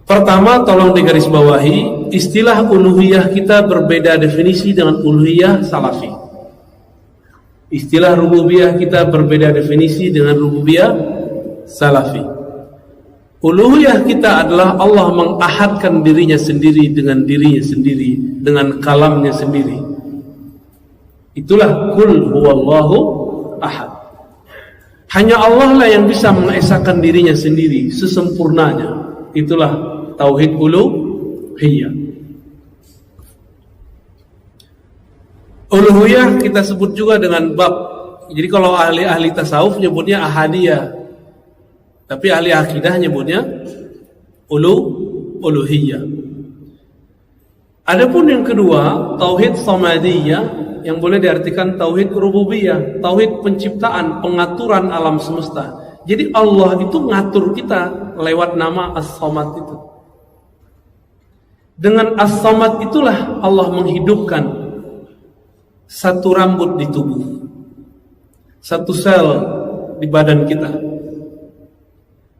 Pertama, tolong digarisbawahi, istilah uluhiyah kita berbeda definisi dengan uluhiyah salafi. Istilah rububiyah kita berbeda definisi dengan rububiyah salafi. Uluhiyah kita adalah Allah mengahadkan dirinya sendiri, dengan kalamnya sendiri. Itulah kul huwallahu ahad. Hanya Allah lah yang bisa mengesahkan dirinya sendiri sesempurnanya. Itulah tauhid uluhiyah. Uluhiyah kita sebut juga dengan bab. Jadi kalau ahli-ahli tasawuf nyebutnya ahadiyah, tapi ahli akidah nyebutnya uluhiyah. Adapun yang kedua, tauhid samadiyah, yang boleh diartikan tauhid rububiyah, tauhid penciptaan, pengaturan alam semesta. Jadi Allah itu ngatur kita lewat nama As-Samad itu. Dengan As-Samad itulah Allah menghidupkan satu rambut di tubuh, satu sel di badan kita.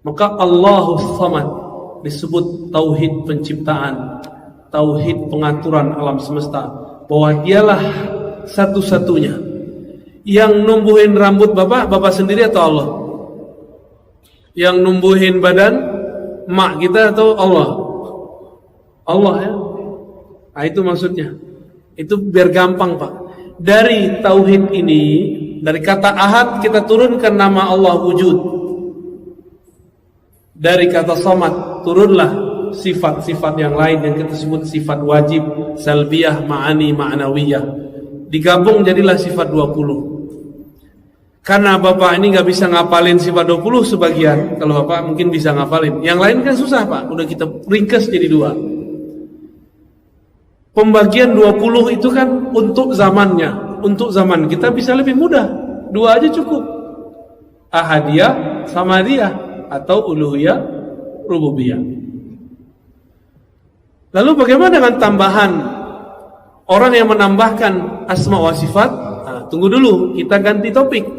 Maka Allahus Samad disebut tauhid penciptaan, tauhid pengaturan alam semesta, bahwa dialah satu-satunya yang numbuhin rambut bapak sendiri atau Allah? Yang numbuhin badan mak kita atau Allah? Allah ya. Nah itu maksudnya. Itu biar gampang Pak. Dari tauhid ini, dari kata ahad kita turunkan nama Allah wujud. Dari kata samad turunlah sifat-sifat yang lain yang kita sebut sifat wajib, salbiyah, ma'ani, ma'nawiyah. Digabung jadilah sifat 20. Karena Bapak ini gak bisa ngapalin sifat 20 sebagian. Kalau Bapak mungkin bisa ngapalin. Yang lain kan susah Pak. Udah kita ringkas jadi 2. Pembagian 20 itu kan untuk zamannya. Untuk zaman kita bisa lebih mudah. 2 aja cukup. Ahadiyah, samadiyah, atau uluhiyah, rububiyah. Lalu bagaimana dengan tambahan orang yang menambahkan asma wa sifat? Nah, tunggu dulu, kita ganti topik.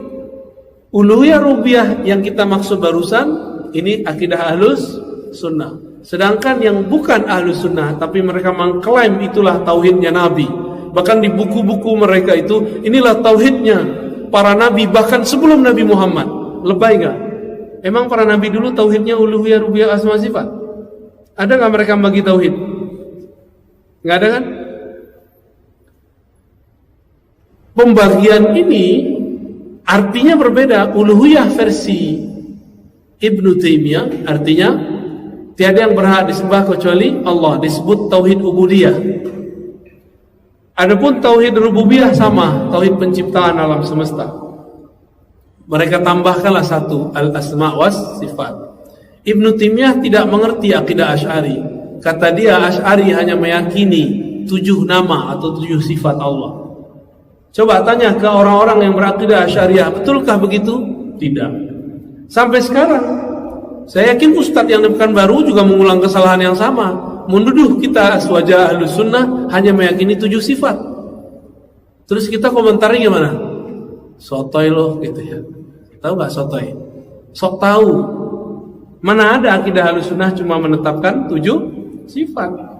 Uluhiyah rububiyah yang kita maksud barusan ini akidah ahlus sunnah. Sedangkan yang bukan ahlus sunnah tapi mereka mengklaim itulah tauhidnya Nabi. Bahkan di buku-buku mereka itu inilah tauhidnya para nabi bahkan sebelum Nabi Muhammad. Lebay gak? Emang para nabi dulu tauhidnya uluhiyah rububiyah asma sifat? Ada gak mereka bagi tauhid? Gak ada kan? Pembagian ini artinya berbeda. Uluhiyah versi Ibnu Taimiyah artinya tiada yang berhak disembah kecuali Allah, disebut tauhid ubudiyah. Adapun tauhid rububiyah sama, tauhid penciptaan alam semesta. Mereka tambahkanlah satu, al-asma' was sifat. Ibnu Taimiyah tidak mengerti akidah Asy'ari. Kata dia Asy'ari hanya meyakini 7 nama atau 7 sifat Allah. Coba tanya ke orang-orang yang berakidah Asy'ariyah, betulkah begitu? Tidak. Sampai sekarang saya yakin ustadz yang bukan baru juga mengulang kesalahan yang sama, menuduh kita aswaja ahlus sunnah hanya meyakini 7 sifat. Terus kita komentarnya gimana? Sotoy loh gitu ya. Tahu gak sotoy? Sok tahu. Mana ada akidah ahlus sunnah cuma menetapkan 7 sifat.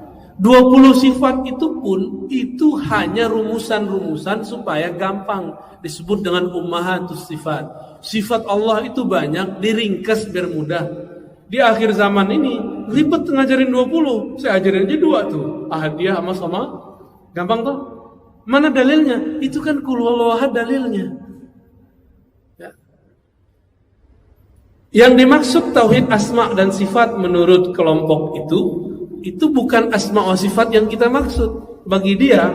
20 sifat itu pun itu hanya rumusan-rumusan supaya gampang disebut dengan ummahatus sifat. Sifat Allah itu banyak, diringkas biar mudah. Di akhir zaman ini ribet ngajarin 20. Saya ajarin aja 2 tuh. Ahadiyah sama gampang toh? Mana dalilnya? Itu kan qul huwallahu ahad dalilnya. Ya. Yang dimaksud tauhid asma dan sifat menurut kelompok itu bukan asma wa sifat yang kita maksud. Bagi dia,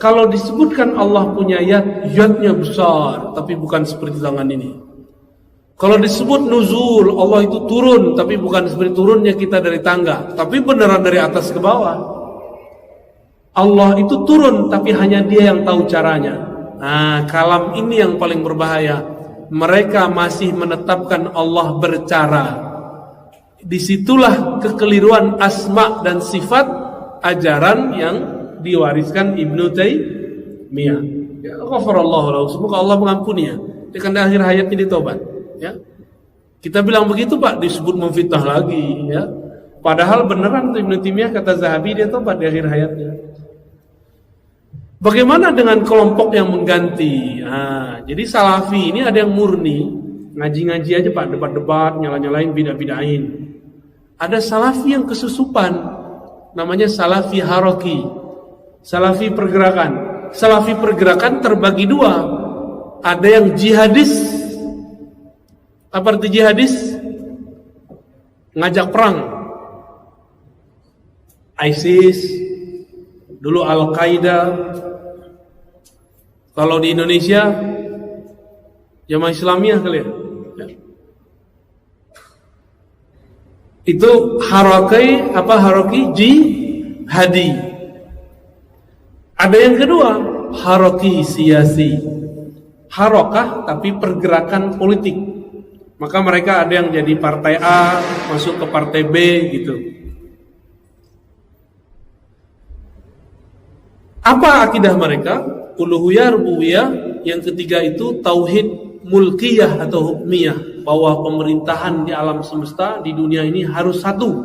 kalau disebutkan Allah punya yadnya besar, tapi bukan seperti tangan ini. Kalau disebut nuzul, Allah itu turun, tapi bukan seperti turunnya kita dari tangga, tapi beneran dari atas ke bawah. Allah itu turun, tapi hanya dia yang tahu caranya. Nah, kalam ini yang paling berbahaya. Mereka masih menetapkan Allah bercara. Disitulah kekeliruan asma dan sifat ajaran yang diwariskan Ibnu Taimiyah. Ya, ghafarallahu lahu. Semoga Allah mengampuni ya. Di akhir hayatnya ditobat. Ya. Kita bilang begitu Pak, disebut memfitnah lagi. Ya. Padahal beneran tuh Ibnu Taimiyah kata Zahabi dia tobat di akhir hayatnya. Bagaimana dengan kelompok yang mengganti? Nah, jadi Salafi ini ada yang murni, ngaji-ngaji aja Pak, debat-debat, nyala-nyalain, bidah-bidahin. Ada Salafi yang kesusupan, namanya Salafi Haroki, Salafi pergerakan. Salafi pergerakan terbagi dua. Ada yang jihadis. Apa arti jihadis? Ngajak perang. ISIS, dulu Al-Qaeda. Kalau di Indonesia Jamaah Islamiyah kali ya. Itu haroki jihadi. Ada yang kedua, haroki siyasi. Harokah tapi pergerakan politik. Maka mereka ada yang jadi partai A, masuk ke partai B gitu. Apa akidah mereka? Uluhiyah, rububiyah. Yang ketiga itu tauhid mulkiyah atau hukmiyah, bahwa pemerintahan di alam semesta di dunia ini harus satu,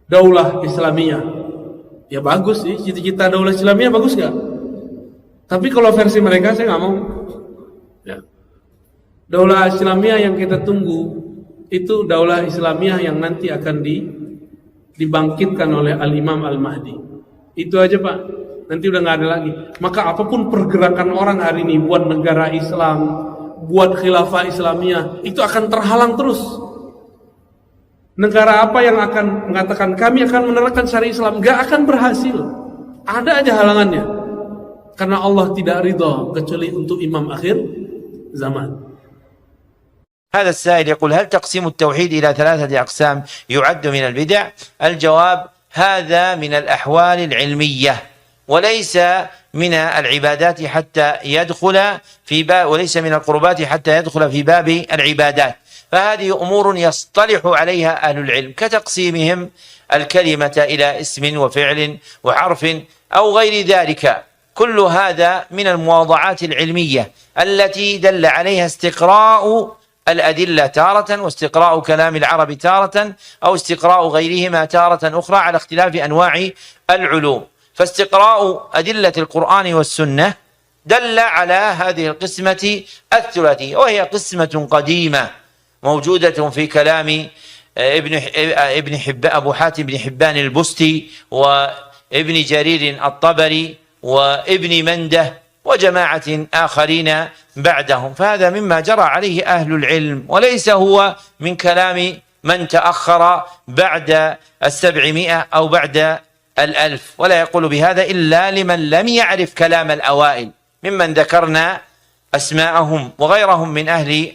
daulah Islamiyah. Ya bagus sih, cita-cita daulah Islamiyah bagus gak? Tapi kalau versi mereka saya nggak mau. Ya. Daulah Islamiyah yang kita tunggu itu daulah Islamiyah yang nanti akan dibangkitkan oleh Al-Imam Al-Mahdi. Itu aja Pak, nanti udah nggak ada lagi. Maka apapun pergerakan orang hari ini buat negara Islam, buat khilafah Islamiyah, itu akan terhalang terus. Negara apa yang akan mengatakan kami akan menerapkan syariat Islam, nggak akan berhasil. Ada aja halangannya. Karena Allah tidak ridha kecuali untuk imam akhir zaman. هذا السائل يقول: هل تقسيم التوحيد إلى 3 أقسام يعد من البدع؟ الجواب: هذا من الأحوال العلمية وليس من العبادات حتى يدخل في باب، وليس من القربات حتى يدخل في باب العبادات. فهذه أمور يصطلح عليها أهل العلم كتقسيمهم الكلمة إلى اسم وفعل وحرف أو غير ذلك. كل هذا من المواضعات العلمية التي دل عليها استقراء الأدلة تارة، واستقراء كلام العرب تارة، أو استقراء غيرهما تارة أخرى على اختلاف أنواع العلوم. فاستقراء أدلة القرآن والسنة دل على هذه القسمة الثلاثية، وهي قسمة قديمة موجودة في كلام أبو حاتم بن حبان البستي وابن جرير الطبري وابن منده وجماعة آخرين بعدهم. فهذا مما جرى عليه أهل العلم، وليس هو من كلام من تأخر بعد 700 أو بعد 1000، ولا يقول بهذا إلا لمن لم يعرف كلام الأوائل ممن ذكرنا أسماءهم وغيرهم من أهل